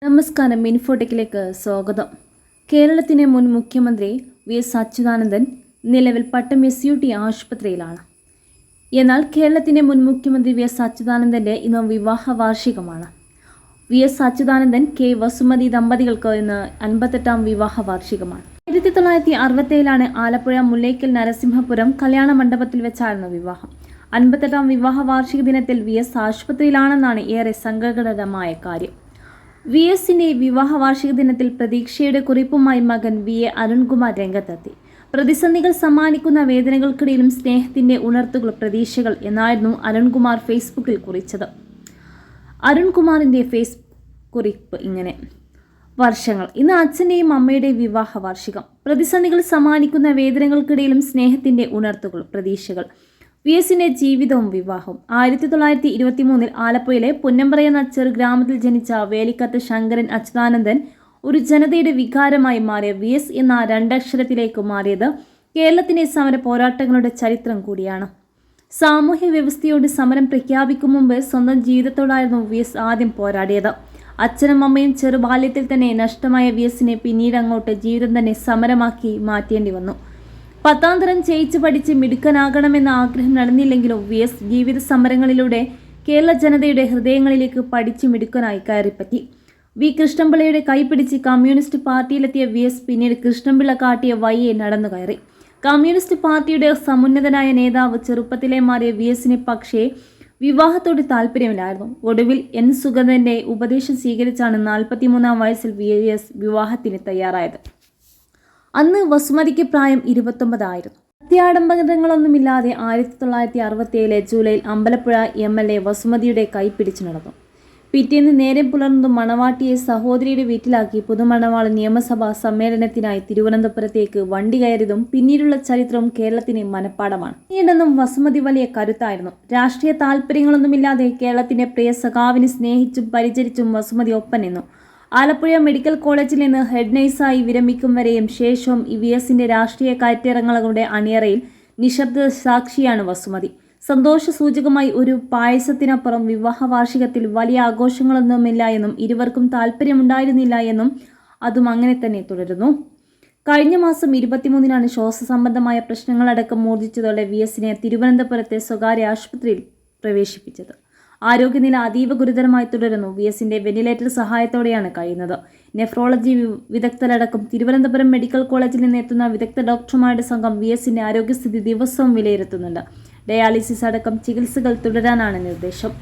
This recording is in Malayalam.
നമസ്കാരം, ഇൻഫോടെക്കിലേക്ക് സ്വാഗതം. കേരളത്തിലെ മുൻ മുഖ്യമന്ത്രി വി.എസ്. അച്യുതാനന്ദൻ നിലവിൽ പട്ടം SUT ആശുപത്രിയിലാണ്. എന്നാൽ കേരളത്തിലെ മുൻ മുഖ്യമന്ത്രി വി.എസ്. അച്യുതാനന്ദൻ്റെ ഇന്ന് വിവാഹ വാർഷികമാണ്. വി.എസ്. അച്യുതാനന്ദൻ കെ. വസുമതി ദമ്പതികൾക്ക് ഇന്ന് 58ാം വിവാഹ വാർഷികമാണ്. 1967 ആലപ്പുഴ മുല്ലയ്ക്കൽ നരസിംഹപുരം കല്യാണ മണ്ഡപത്തിൽ വെച്ചായിരുന്നു വിവാഹം. 58ാം വിവാഹ വാർഷിക ദിനത്തിൽ വി.എസ്. ആശുപത്രിയിലാണെന്നാണ് ഏറെ സങ്കടകരമായ കാര്യം. വി.എസിൻ്റെ വിവാഹ വാർഷിക ദിനത്തിൽ പ്രതീക്ഷയുടെ കുറിപ്പുമായി മകൻ വി.എ. അരുൺകുമാർ രംഗത്തെത്തി. പ്രതിസന്ധികൾ സമ്മാനിക്കുന്ന വേദനകൾക്കിടയിലും സ്നേഹത്തിൻ്റെ ഉണർത്തുകൾ പ്രതീക്ഷകൾ എന്നായിരുന്നു അരുൺകുമാർ ഫേസ്ബുക്കിൽ കുറിച്ചത്. അരുൺകുമാറിൻ്റെ ഫേസ്ബുക്ക് കുറിപ്പ് ഇങ്ങനെ: വർഷങ്ങൾ. ഇന്ന് അച്ഛൻ്റെയും അമ്മയുടെയും വിവാഹ വാർഷികം. പ്രതിസന്ധികൾ സമ്മാനിക്കുന്ന വേദനകൾക്കിടയിലും സ്നേഹത്തിൻ്റെ ഉണർത്തുകൾ പ്രതീക്ഷകൾ. വി.എസിൻ്റെ ജീവിതവും വിവാഹവും. 1923 ആലപ്പുഴയിലെ പുന്നമ്പ്ര എന്ന ചെറു ഗ്രാമത്തിൽ ജനിച്ച വേലിക്കത്ത് ശങ്കരൻ അച്യുതാനന്ദൻ ഒരു ജനതയുടെ വികാരമായി മാറിയ വി.എസ്. എന്ന രണ്ടക്ഷരത്തിലേക്ക് മാറിയത് കേരളത്തിൻ്റെ സമര പോരാട്ടങ്ങളുടെ ചരിത്രം കൂടിയാണ്. സാമൂഹ്യ വ്യവസ്ഥയോട് സമരം പ്രഖ്യാപിക്കും മുമ്പ് സ്വന്തം ജീവിതത്തോടായിരുന്നു വി.എസ്. ആദ്യം പോരാടിയത്. അച്ഛനും അമ്മയും ചെറുബാല്യത്തിൽ തന്നെ നഷ്ടമായ വി.എസിനെ പിന്നീട് അങ്ങോട്ട് ജീവിതം തന്നെ സമരമാക്കി മാറ്റേണ്ടി വന്നു. 10ാം തരം ജയിച്ച് പഠിച്ച് മിടുക്കനാകണമെന്ന ആഗ്രഹം നടന്നില്ലെങ്കിലും വി.എസ്. ജീവിത സമരങ്ങളിലൂടെ കേരള ജനതയുടെ ഹൃദയങ്ങളിലേക്ക് പഠിച്ച് മിടുക്കനായി കയറിപ്പറ്റി. വി. കൃഷ്ണപിള്ളയുടെ കൈപിടിച്ച് കമ്മ്യൂണിസ്റ്റ് പാർട്ടിയിലെത്തിയ വി.എസ്. പിന്നീട് കൃഷ്ണപിള്ള കാട്ടിയ വഴിയെ നടന്നു കയറി. കമ്മ്യൂണിസ്റ്റ് പാർട്ടിയുടെ സമുന്നതനായ നേതാവ് ചെറുപ്പത്തിലെ മാറിയ വി.എസിന് പക്ഷേ വിവാഹത്തോട് താല്പര്യമില്ലായിരുന്നു. ഒടുവിൽ N. സുഗതൻ്റെ ഉപദേശം സ്വീകരിച്ചാണ് 43ാം വയസ്സിൽ വി.എസ്. വിവാഹത്തിന് തയ്യാറായത്. അന്ന് വസുമതിക്ക് പ്രായം 29 ആയിരുന്നു. അത്യാഡംബരങ്ങളൊന്നുമില്ലാതെ 1967 ജൂലൈയിൽ അമ്പലപ്പുഴ MLA വസുമതിയുടെ കൈ പിടിച്ചു നടന്നു. പിറ്റേന്ന് നേരം പുലർന്നതും മണവാട്ടിയെ സഹോദരിയുടെ വീട്ടിലാക്കി പുതുമണവാളൻ നിയമസഭാ സമ്മേളനത്തിനായി തിരുവനന്തപുരത്തേക്ക് വണ്ടി കയറിയതും പിന്നീടുള്ള ചരിത്രവും കേരളത്തിന് മനഃപ്പാടമാണ്. പിന്നീടൊന്നും വസുമതി വലിയ കരുത്തായിരുന്നു. രാഷ്ട്രീയ താല്പര്യങ്ങളൊന്നുമില്ലാതെ കേരളത്തിന്റെ പ്രിയ സഖാവിനെ സ്നേഹിച്ചും പരിചരിച്ചും വസുമതി ഒപ്പം നിന്നു. ആലപ്പുഴ മെഡിക്കൽ കോളേജിൽ നിന്ന് ഹെഡ് നഴ്സായി വിരമിക്കും വരെയും ശേഷവും വി.എസിൻ്റെ രാഷ്ട്രീയ കയറ്റിറങ്ങലുകളുടെ അണിയറയിൽ നിശബ്ദ സാക്ഷിയാണ് വസുമതി. സന്തോഷ സൂചകമായി ഒരു പായസത്തിനപ്പുറം വിവാഹ വാർഷികത്തിൽ വലിയ ആഘോഷങ്ങളൊന്നുമില്ല എന്നും ഇരുവർക്കും താല്പര്യമുണ്ടായിരുന്നില്ല എന്നും അതും അങ്ങനെ തന്നെ തുടരുന്നു. കഴിഞ്ഞ മാസം 23 ശ്വാസ സംബന്ധമായ പ്രശ്നങ്ങളടക്കം മൂർജിച്ചതോടെ വി.എസിനെ തിരുവനന്തപുരത്തെ സ്വകാര്യ ആശുപത്രിയിൽ പ്രവേശിപ്പിച്ചത്. ആരോഗ്യനില അതീവ ഗുരുതരമായി തുടരുന്നു. വി.എസിൻ്റെ വെന്റിലേറ്റർ സഹായത്തോടെയാണ് കഴിയുന്നത്. നെഫ്രോളജി വിദഗ്ധരടക്കം തിരുവനന്തപുരം മെഡിക്കൽ കോളേജിൽ നിന്ന് എത്തുന്ന വിദഗ്ധ ഡോക്ടർമാരുടെ സംഘം വി.എസിൻ്റെ ആരോഗ്യസ്ഥിതി ദിവസവും വിലയിരുത്തുന്നുണ്ട്. ഡയാലിസിസ് അടക്കം ചികിത്സകൾ തുടരാനാണ് നിർദ്ദേശം.